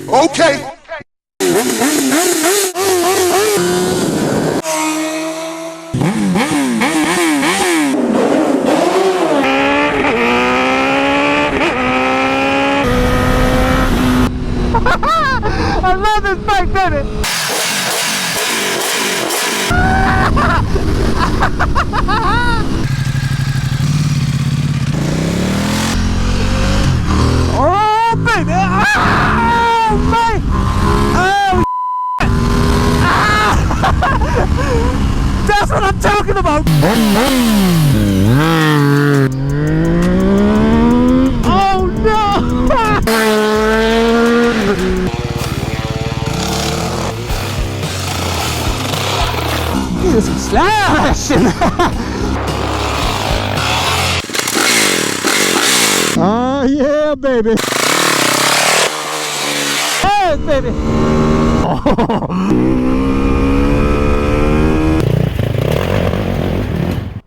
Okay. I love this bike, baby. Oh, baby. Oh, man. Oh, that's what I'm talking about. Oh, no. This is slashing. Oh, yeah, baby. Hey, baby.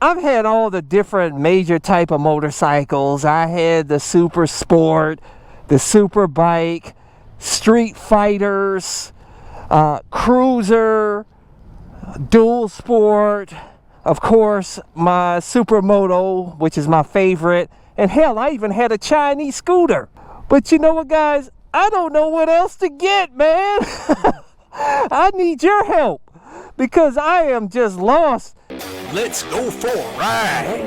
I've had all the different major type of motorcycles. I had the Super Sport, the Super Bike, Street Fighters, Cruiser, Dual Sport, of course my Supermoto, which is my favorite, and hell, I even had a Chinese scooter. But you know what, guys, I don't know what else to get, man. I need your help because I am just lost. Let's go for a ride.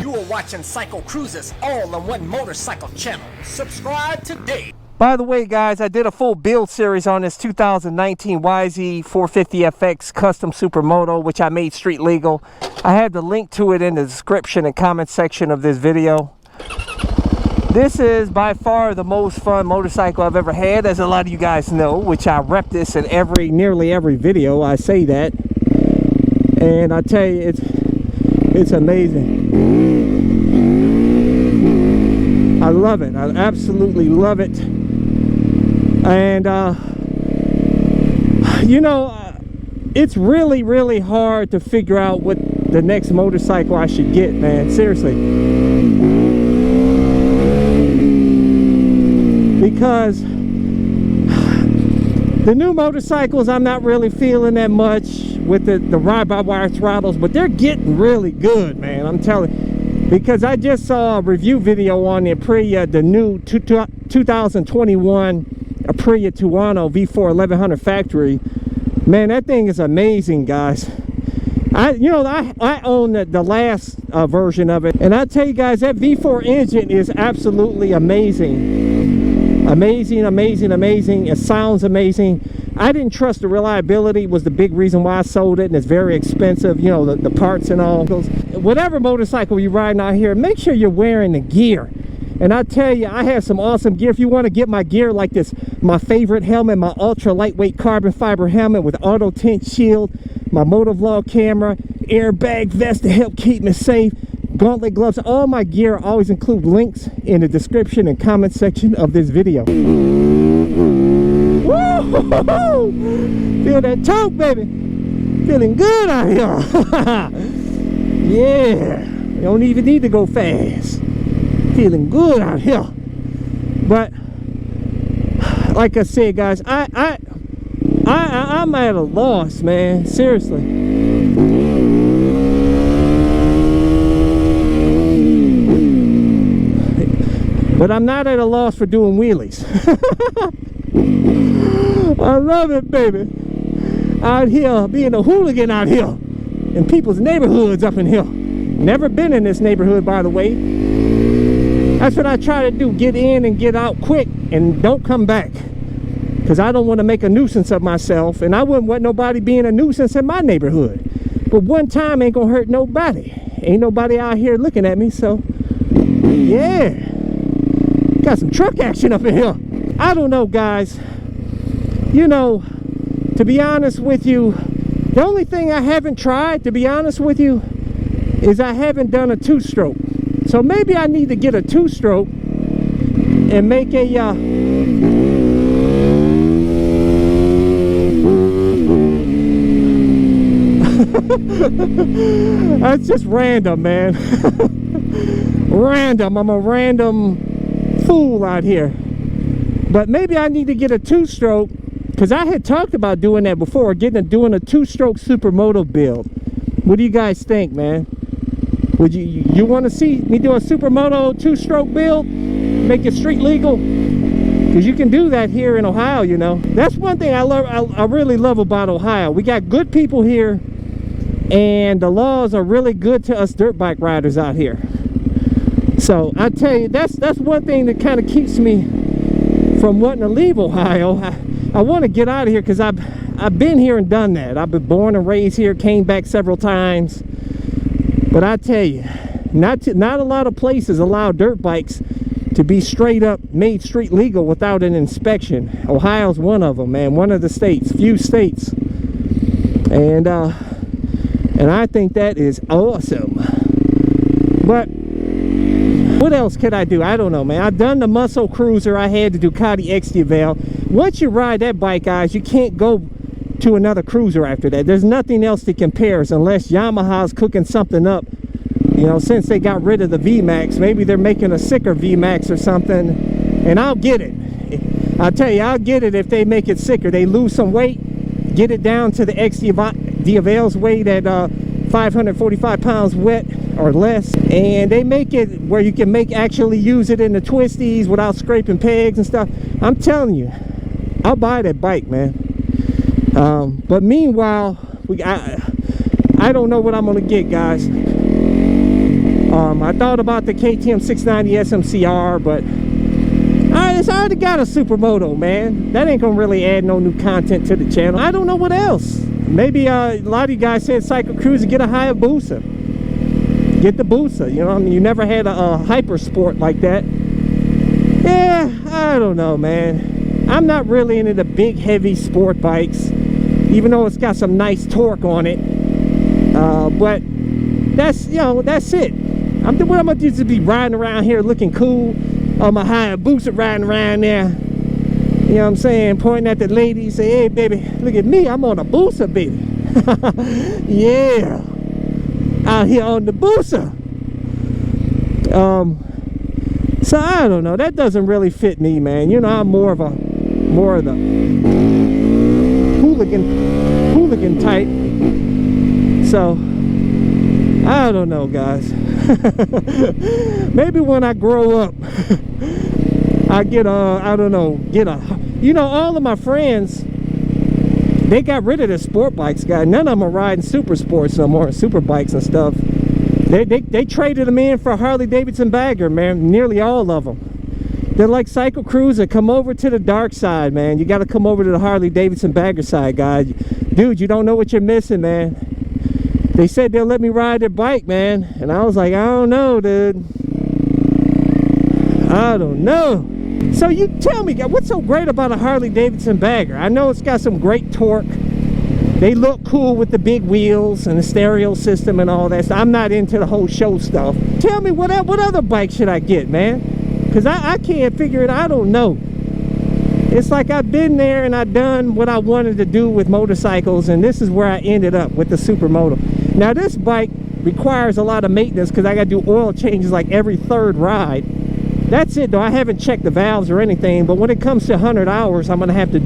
You are watching CycleCruza's all-in-one motorcycle channel. Subscribe today. By the way, guys, I did a full build series on this 2019 YZ450FX Custom Supermoto, which I made street legal. I have the link to it in the description and comment section of this video. This is by far the most fun motorcycle I've ever had, as a lot of you guys know, which I rep this in nearly every video. I say that, and I tell you, it's amazing. I love it. I absolutely love it. And you know, it's really hard to figure out what the next motorcycle I should get, man. Seriously. Because the new motorcycles I'm not really feeling that much with the ride-by-wire throttles, but they're getting really good, man. I'm telling you. Because I just saw a review video on the Aprilia, the new 2021 Aprilia Tuono V4 1100 factory. Man, that thing is amazing, guys. I own the last version of it, and I tell you guys, that V4 engine is absolutely amazing. Amazing. It sounds amazing. I didn't trust the reliability, was the big reason why I sold it, and it's very expensive, you know, the parts and all. Whatever motorcycle you're riding out here, make sure you're wearing the gear. And I tell you, I have some awesome gear. If you want to get my gear like this, my favorite helmet, my ultra lightweight carbon fiber helmet with auto tint shield, my motovlog camera, airbag vest to help keep me safe, gauntlet gloves, all my gear always include links in the description and comment section of this video. Woo! Feel that torque, baby. Feeling good out here. Yeah, you don't even need to go fast. Feeling good out here. But like I said, guys, I'm at a loss, man. Seriously. But I'm not at a loss for doing wheelies. I love it, baby. Out here, being a hooligan out here in people's neighborhoods up in here. Never been in this neighborhood, by the way. That's what I try to do, get in and get out quick and don't come back. Because I don't want to make a nuisance of myself, and I wouldn't want nobody being a nuisance in my neighborhood. But one time ain't gonna hurt nobody. Ain't nobody out here looking at me, so yeah. Got some truck action up in here. I don't know, guys. You know, to be honest with you, the only thing I haven't tried, to be honest with you, is I haven't done a two-stroke. So maybe I need to get a two-stroke and make a That's just random, man. Random. I'm a random fool out here. But maybe I need to get a two-stroke, because I had talked about doing that before, doing a two-stroke Supermoto build. What do you guys think, man? Would you want to see me do a Supermoto two-stroke build? Make it street legal? Because you can do that here in Ohio, you know. That's one thing I really love about Ohio. We got good people here, and the laws are really good to us dirt bike riders out here. So I tell you, that's one thing that kind of keeps me from wanting to leave Ohio. I want to get out of here because I've been here and done that. I've been born and raised here, came back several times. But I tell you, not a lot of places allow dirt bikes to be straight up made street legal without an inspection. Ohio's one of them, man. One of the states, few states. And I think that is awesome. But what else could I do? I don't know, man. I've done the muscle cruiser. I had the Ducati XDeval. Once you ride that bike, guys, you can't go to another cruiser after that. There's nothing else that compares unless Yamaha's cooking something up. You know, since they got rid of the VMAX, maybe they're making a sicker VMAX or something, and I'll get it. I'll tell you, I'll get it if they make it sicker. They lose some weight, get it down to the XDeval's weight at 545 pounds wet or less, and they make it where you can actually use it in the twisties without scraping pegs and stuff. I'm telling you, I'll buy that bike, man. But meanwhile, I don't know what I'm gonna get, guys. I thought about the KTM 690 SMCR, but I already got a Supermoto, man. That ain't gonna really add no new content to the channel. I don't know what else. Maybe a lot of you guys said CycleCruza, get a Hayabusa. Get the Busa, you know, I mean, you never had a hyper sport like that. Yeah, I don't know, man. I'm not really into the big heavy sport bikes, even though it's got some nice torque on it. But that's, you know, that's it. What I'm gonna do is be riding around here looking cool on my Hayabusa, riding around there, you know what I'm saying, pointing at the ladies, say, hey baby, look at me, I'm on a Busa, baby. Yeah, out here on the Busa. So I don't know, that doesn't really fit me, man. You know, I'm more of the hooligan type. So I don't know, guys. Maybe when I grow up, I get you know, all of my friends, they got rid of their sport bikes, guys. None of them are riding super sports no more, super bikes and stuff. They traded them in for a Harley Davidson bagger, man. Nearly all of them. They're like CycleCruza. Come over to the dark side, man. You got to come over to the Harley Davidson bagger side, guys. Dude, you don't know what you're missing, man. They said they'll let me ride their bike, man. And I was like, I don't know, dude. I don't know. So you tell me, what's so great about a Harley Davidson bagger? I know it's got some great torque. They look cool with the big wheels and the stereo system and all that. So I'm not into the whole show stuff. Tell me, what other bike should I get, man? Because I can't figure it out. I don't know. It's like I've been there and I've done what I wanted to do with motorcycles, and this is where I ended up with the Supermoto. Now this bike requires a lot of maintenance because I got to do oil changes like every third ride. That's it though. I haven't checked the valves or anything, but when it comes to 100 hours, I'm going to have to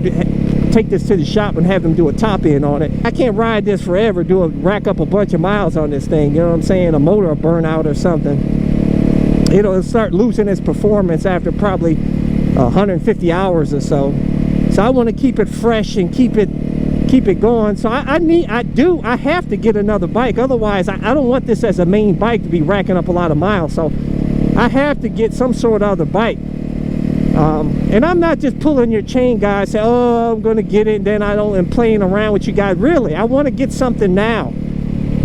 take this to the shop and have them do a top end on it. I can't ride this forever, rack up a bunch of miles on this thing, you know what I'm saying? A motor will burn out or something. It'll start losing its performance after probably 150 hours or so. So I want to keep it fresh and keep it going. So I have to get another bike. Otherwise, I don't want this as a main bike to be racking up a lot of miles. So I have to get some sort of other bike. And I'm not just pulling your chain, guys, say, oh, I'm going to get it, and then I don't, and playing around with you guys. Really, I want to get something now.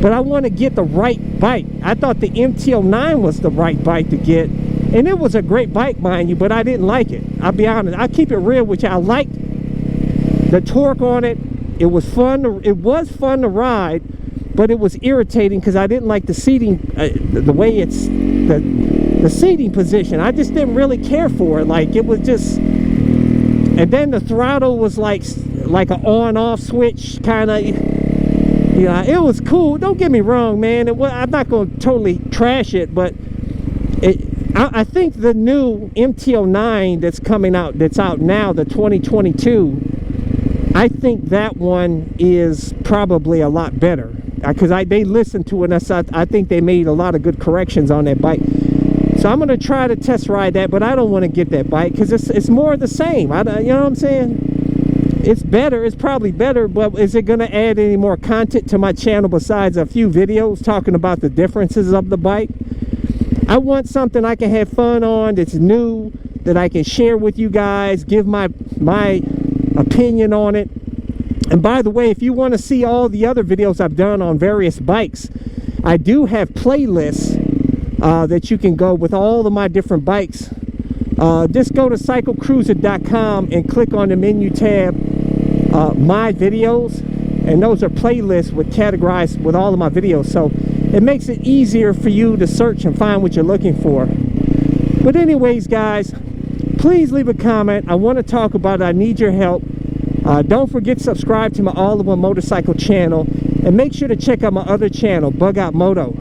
But I want to get the right bike. I thought the MT-09 was the right bike to get. And it was a great bike, mind you, but I didn't like it. I'll be honest. I'll keep it real with you. I liked the torque on it. It was fun to ride, but it was irritating because I didn't like the seating, the way it's, the seating position. I just didn't really care for it. Like, it was just, and then the throttle was like an on-off switch kind of. Yeah, it was cool. Don't get me wrong, man. I'm not going to totally trash it, but I think the new MT-09 that's coming out, that's out now, the 2022, I think that one is probably a lot better. Because they listened to it, and I think they made a lot of good corrections on that bike. So I'm going to try to test ride that, but I don't want to get that bike because it's more of the same. You know what I'm saying? It's better. It's probably better, but is it going to add any more content to my channel besides a few videos talking about the differences of the bike? I want something I can have fun on, that's new, that I can share with you guys, give my opinion on it. And by the way, if you want to see all the other videos I've done on various bikes, I do have playlists that you can go with all of my different bikes. Just go to CycleCruza.com and click on the menu tab, My Videos, and those are playlists categorized with all of my videos. So it makes it easier for you to search and find what you're looking for. But anyways, guys, please leave a comment. I want to talk about it. I need your help. Don't forget to subscribe to my all-in-one motorcycle channel, and make sure to check out my other channel, Bug Out Moto.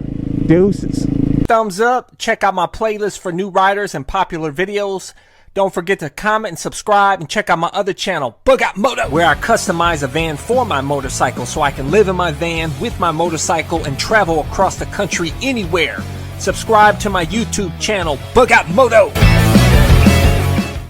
Deuces. Thumbs up. Check out my playlist for new riders and popular videos. Don't forget to comment and subscribe, and check out my other channel, Bug Out Moto, where I customize a van for my motorcycle so I can live in my van with my motorcycle and travel across the country anywhere. Subscribe to my YouTube channel, Bug Out Moto.